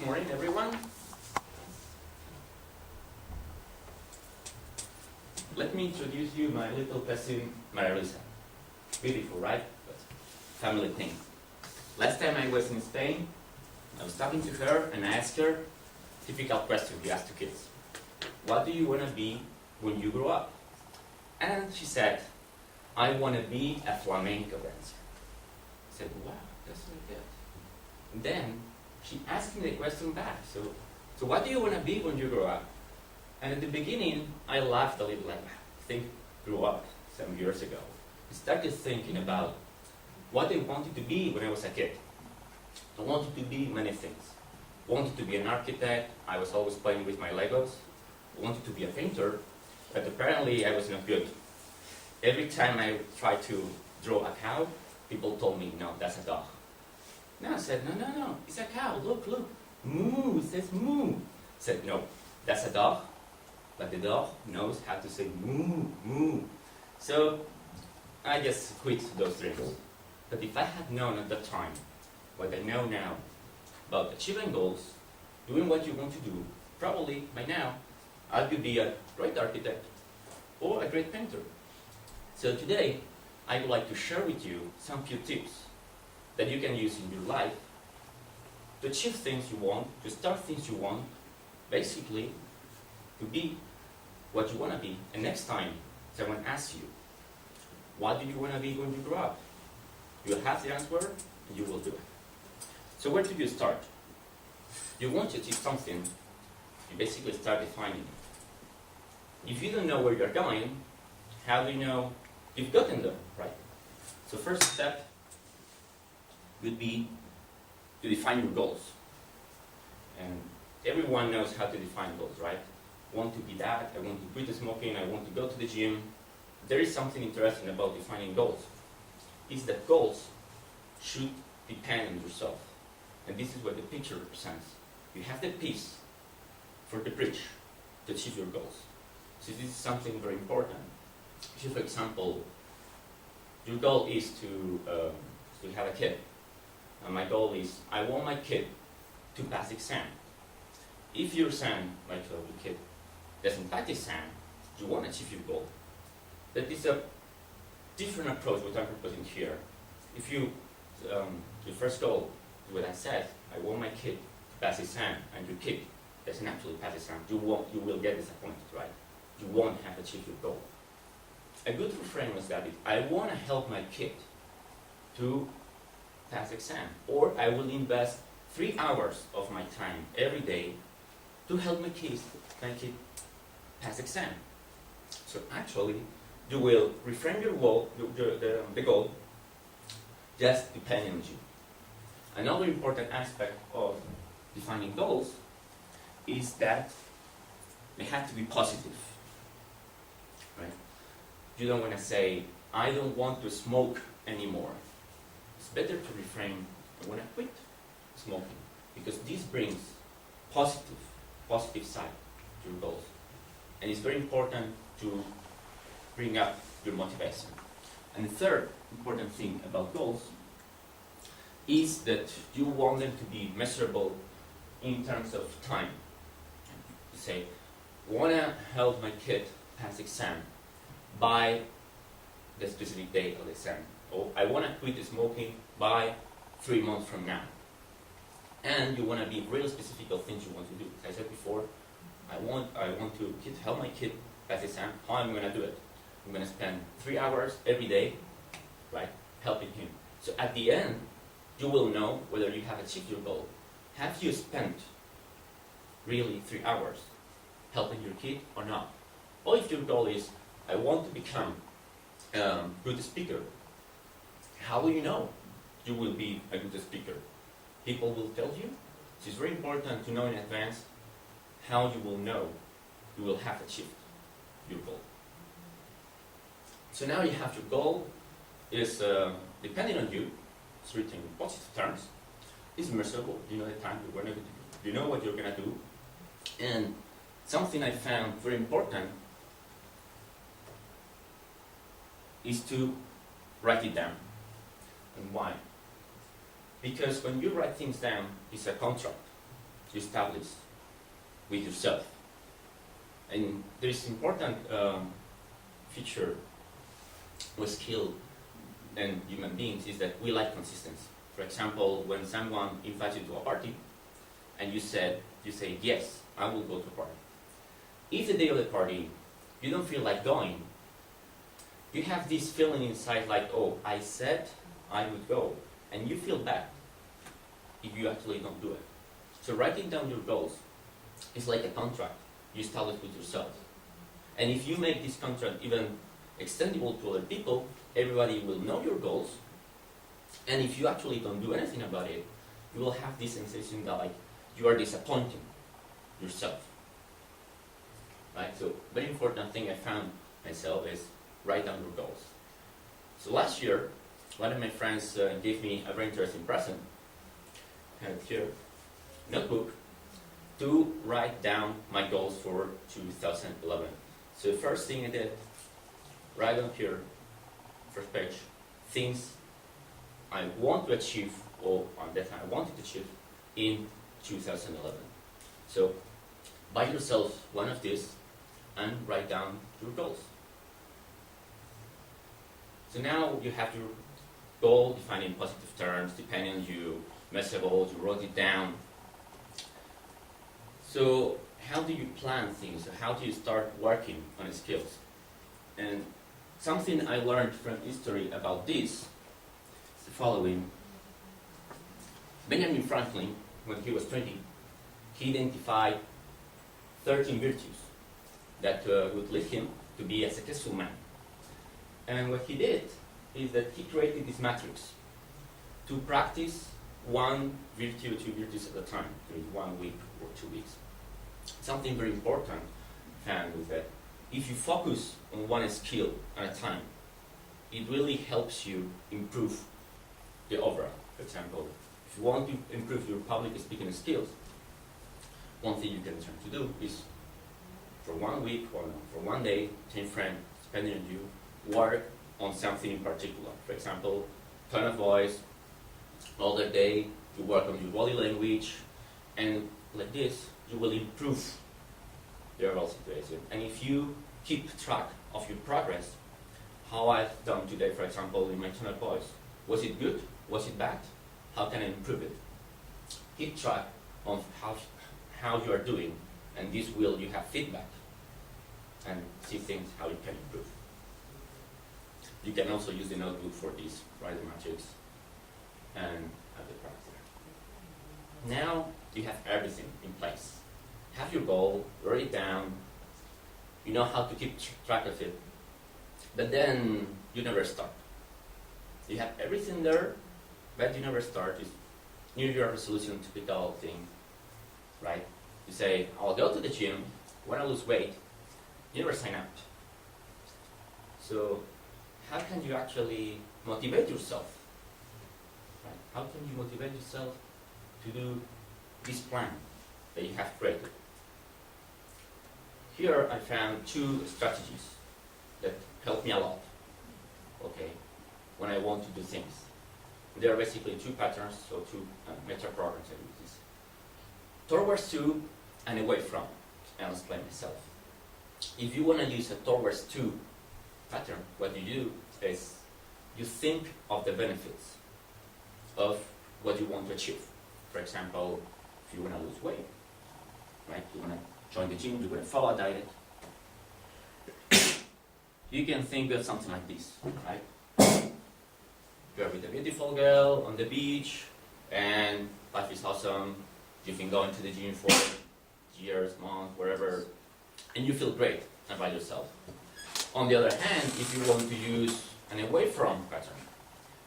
morning, everyone. Let me introduce you my little cousin, Maria-Luisa. Beautiful, right? But family thing. Last time I was in Spain, I was talking to her and I asked her typical question we ask to kids. What do you want to be when you grow up? And she said, I want to be a flamenco dancer. I said, wow, that's really good. And then she asked me the question back. So what do you want to be when you grow up? And at the beginning, I laughed a little, like, I think grew up some years ago. I started thinking about what I wanted to be when I was a kid. I wanted to be many things. I wanted to be an architect. I was always playing with my Legos. I wanted to be a painter, but apparently I was not good. Every time I tried to draw a cow, people told me, no, that's a dog. No, I said, no, it's a cow, look, moo, it says moo. I said, no, that's a dog, but the dog knows how to say moo. So I just quit those dreams. But if I had known at that time what I know now about achieving goals, doing what you want to do, probably by now I could be a great architect or a great painter. So today I would like to share with you some few tips that you can use in your life to achieve things you want, to start things you want, basically to be what you want to be. And next time someone asks you, what do you want to be when you grow up? You'll have the answer and you will do it. So where do you start? You want to achieve something, you basically start defining it. If you don't know where you're going, how do you know you've gotten there, right? So first step would be to define your goals. And everyone knows how to define goals, right? I want to be that, I want to quit smoking, I want to go to the gym. There is something interesting about defining goals. Is that goals should depend on yourself. And this is what the picture represents. You have the piece for the bridge to achieve your goals. So this is something very important. If you, for example, your goal is to have a kid. And my goal is, I want my kid to pass the exam. If your son, like your kid, doesn't pass the exam, you won't achieve your goal. That is a different approach what I'm proposing here. If you, your first goal is what I said, I want my kid to pass the exam, and your kid doesn't actually pass the exam, you will get disappointed, right? You won't have achieved your goal. A good refrain was that I want to help my kid to pass exam, or I will invest 3 hours of my time every day to help my kid pass exam. So actually, you will reframe your goal, the goal, just depending on you. Another important aspect of defining goals is that they have to be positive, right? You don't want to say, I don't want to smoke anymore. It's better to reframe, I want to quit smoking, because this brings positive side to your goals. And it's very important to bring up your motivation. And the third important thing about goals is that you want them to be measurable in terms of time. You say, I want to help my kid pass exam by the specific date of the exam. Or I want to quit smoking by 3 months from now. And you want to be really specific of things you want to do. As I said before, I want to help my kid pass the exam. How am I going to do it? I'm going to spend 3 hours every day, right, helping him. So at the end, you will know whether you have achieved your goal. Have you spent really 3 hours helping your kid or not? Or if your goal is, I want to become a good speaker, how will you know you will be a good speaker? People will tell you. So it's very important to know in advance how you will know you will have achieved your goal. So now you have your goal, is depending on you, it's written in positive terms, is measurable. You know the time you're going to do, you know what you're going to do. And something I found very important is to write it down. And why? Because when you write things down, it's a contract. you establish with yourself. And there is important feature with skill and human beings is that we like consistency. For example, when someone invites you to a party and you say yes, I will go to a party. If the day of the party you don't feel like going, you have this feeling inside like, oh, I said I would go, and you feel bad if you actually don't do it. So writing down your goals is like a contract you establish with yourself. And if you make this contract even extendable to other people, everybody will know your goals. And if you actually don't do anything about it, you will have this sensation that like you are disappointing yourself. Right? So very important thing I found myself is write down your goals. So last year, one of my friends gave me a very interesting present. I have it here, notebook, to write down my goals for 2011. So the first thing I did, write down here, first page, things I want to achieve or that I wanted to achieve in 2011. So buy yourself one of these and write down your goals. So now you have your goal defined in positive terms, depending on you, measurable, you wrote it down. So how do you plan things? How do you start working on skills? And something I learned from history about this is the following. Benjamin Franklin, when he was 20, he identified 13 virtues that would lead him to be a successful man. And what he did is that he created this matrix to practice one virtue, two virtues at a time during 1 week or 2 weeks. Something very important I found was that if you focus on one skill at a time, it really helps you improve the overall. For example, if you want to improve your public speaking skills, one thing you can try to do is for 1 week or for 1 day, time frame, depending on you, work on something in particular. For example, tone of voice. Other day, you work on your body language, and like this, you will improve the overall situation. And if you keep track of your progress, how I've done today, for example, in my tone of voice, was it good? Was it bad? How can I improve it? Keep track of how you are doing, and this will you have feedback and see things how you can improve. You can also use the notebook for this, write the matrix, and have the practice. Now you have everything in place. Have your goal, write it down, you know how to keep track of it, but then you never start. You have everything there, but you never start. It's New Year resolution, typical thing, right? You say, I'll go to the gym, when I lose weight, you never sign up. So how can you actually motivate yourself? Right? How can you motivate yourself to do this plan that you have created? Here I found 2 strategies that help me a lot, okay, when I want to do things. There are basically 2 patterns, so 2 meta programs I use this. Towards to and away from. I'll explain myself. If you want to use a towards to pattern, what you do is you think of the benefits of what you want to achieve. For example, if you want to lose weight, right? You want to join the gym, you want to follow a diet. You can think of something like this, right? You're with a beautiful girl on the beach, and life is awesome. You've been going to the gym for years, months, wherever, and you feel great about yourself. On the other hand, if you want to use an away from pattern,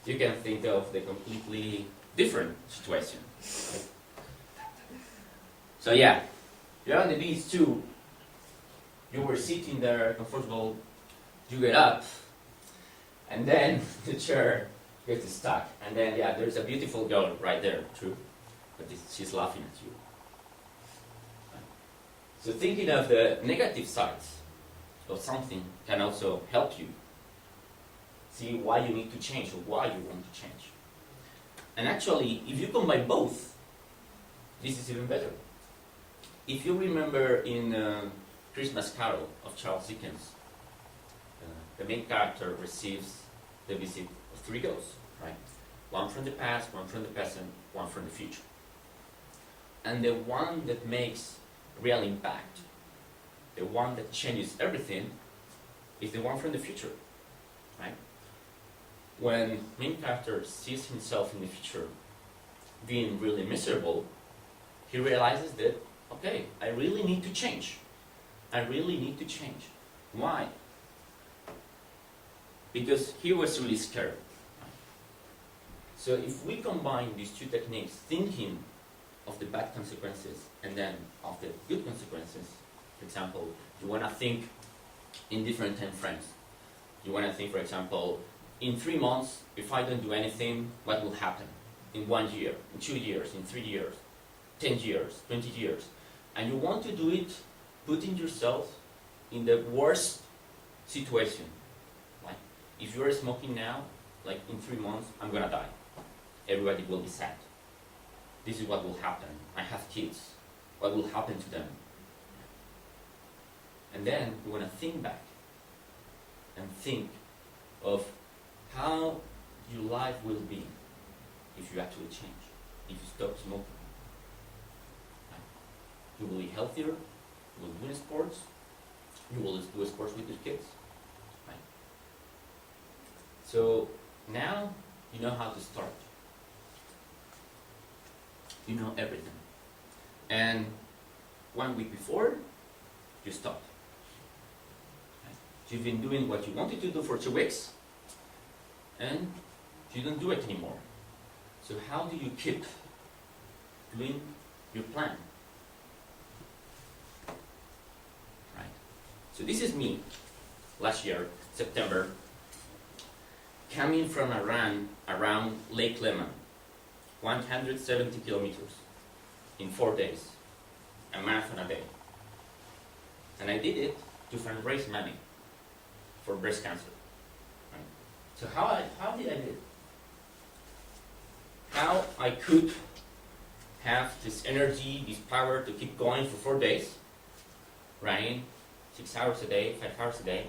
you can think of the completely different situation. Right? So yeah, you're on the beach too. You were sitting there comfortable. You get up, and then the chair gets stuck. And then yeah, there's a beautiful girl right there, true, but she's laughing at you. So thinking of the negative sides of something can also help you see why you need to change or why you want to change. And actually, if you combine both, this is even better. if you remember in Christmas Carol of Charles Dickens, the main character receives the visit of three ghosts, right? One from the past, one from the present, one from the future. And the one that makes real impact, the one that changes everything, is the one from the future, right? When main character sees himself in the future being really miserable, he realizes that, okay, I really need to change. I really need to change. Why? Because he was really scared. So if we combine these two techniques, thinking of the bad consequences and then of the good consequences, for example, you want to think in different time frames. You want to think, for example, in 3 months, if I don't do anything, what will happen? In 1 year, in 2 years, in 3 years, 10 years, 20 years. And you want to do it putting yourself in the worst situation. Like, if you're smoking now, like in 3 months, I'm gonna die. Everybody will be sad. This is what will happen. I have kids. What will happen to them? And then you want to think back and think of how your life will be if you actually change, if you stop smoking. You will be healthier, you will win sports, you will do sports with your kids. Right? So now you know how to start. You know everything. And 1 week before, you stop. Right? You've been doing what you wanted to do for 2 weeks, and you don't do it anymore. So how do you keep doing your plan? Right? So this is me, last year, September, coming from a run around Lake Lemon, 170 kilometers in 4 days, a marathon a day. And I did it to fundraise money for breast cancer. Right? So how did I do it? How I could have this energy, this power to keep going for 4 days, running 6 hours a day, 5 hours a day,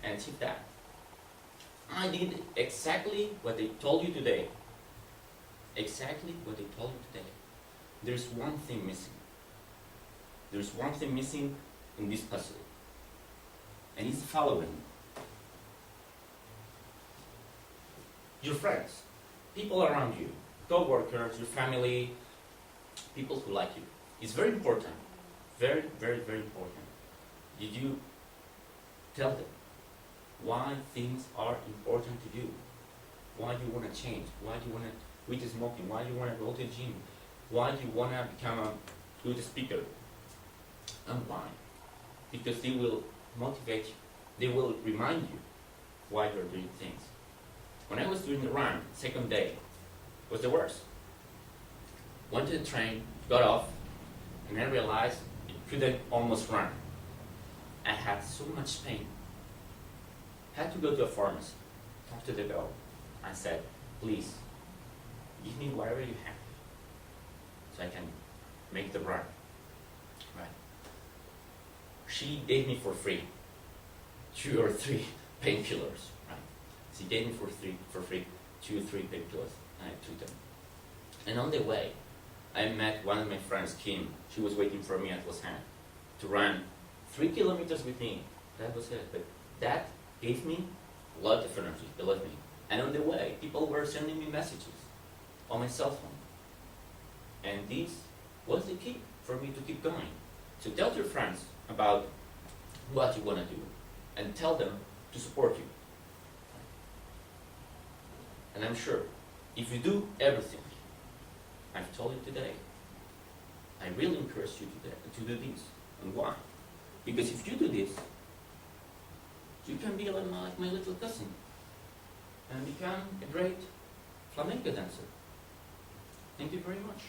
and achieve that. I did exactly what they told you today. Exactly what they told you today. There's one thing missing. There's one thing missing in this puzzle. And it's the following. Your friends, people around you, co-workers, your family, people who like you. It's very important. Very, very, very important. Did you tell them why things are important to you? Why do you want to change? Why do you want to quit smoking? Why do you want to go to the gym? Why do you want to become a good speaker? And why? Because they will motivate you. They will remind you why you're doing things. When I was doing the run, second day, was the worst. Went to the train, got off, and I realized I couldn't almost run. I had so much pain. Had to go to a pharmacy, talk to the girl. I said, please, give me whatever you have so I can make the run. Right. She gave me for free 2 or 3 painkillers. Right. She gave me for free 2 or 3 painkillers, and I took them. And on the way, I met one of my friends, Kim. She was waiting for me at Lausanne to run 3 kilometers with me. That was it. But that gave me a lot of energy, believe me. And on the way, people were sending me messages on my cell phone. And this was the key for me to keep going. So tell your friends about what you want to do and tell them to support you. And I'm sure if you do everything I've told you today, I really encourage you to do this. And why? Because if you do this, you can be like my little cousin and become a great flamenco dancer. Thank you very much.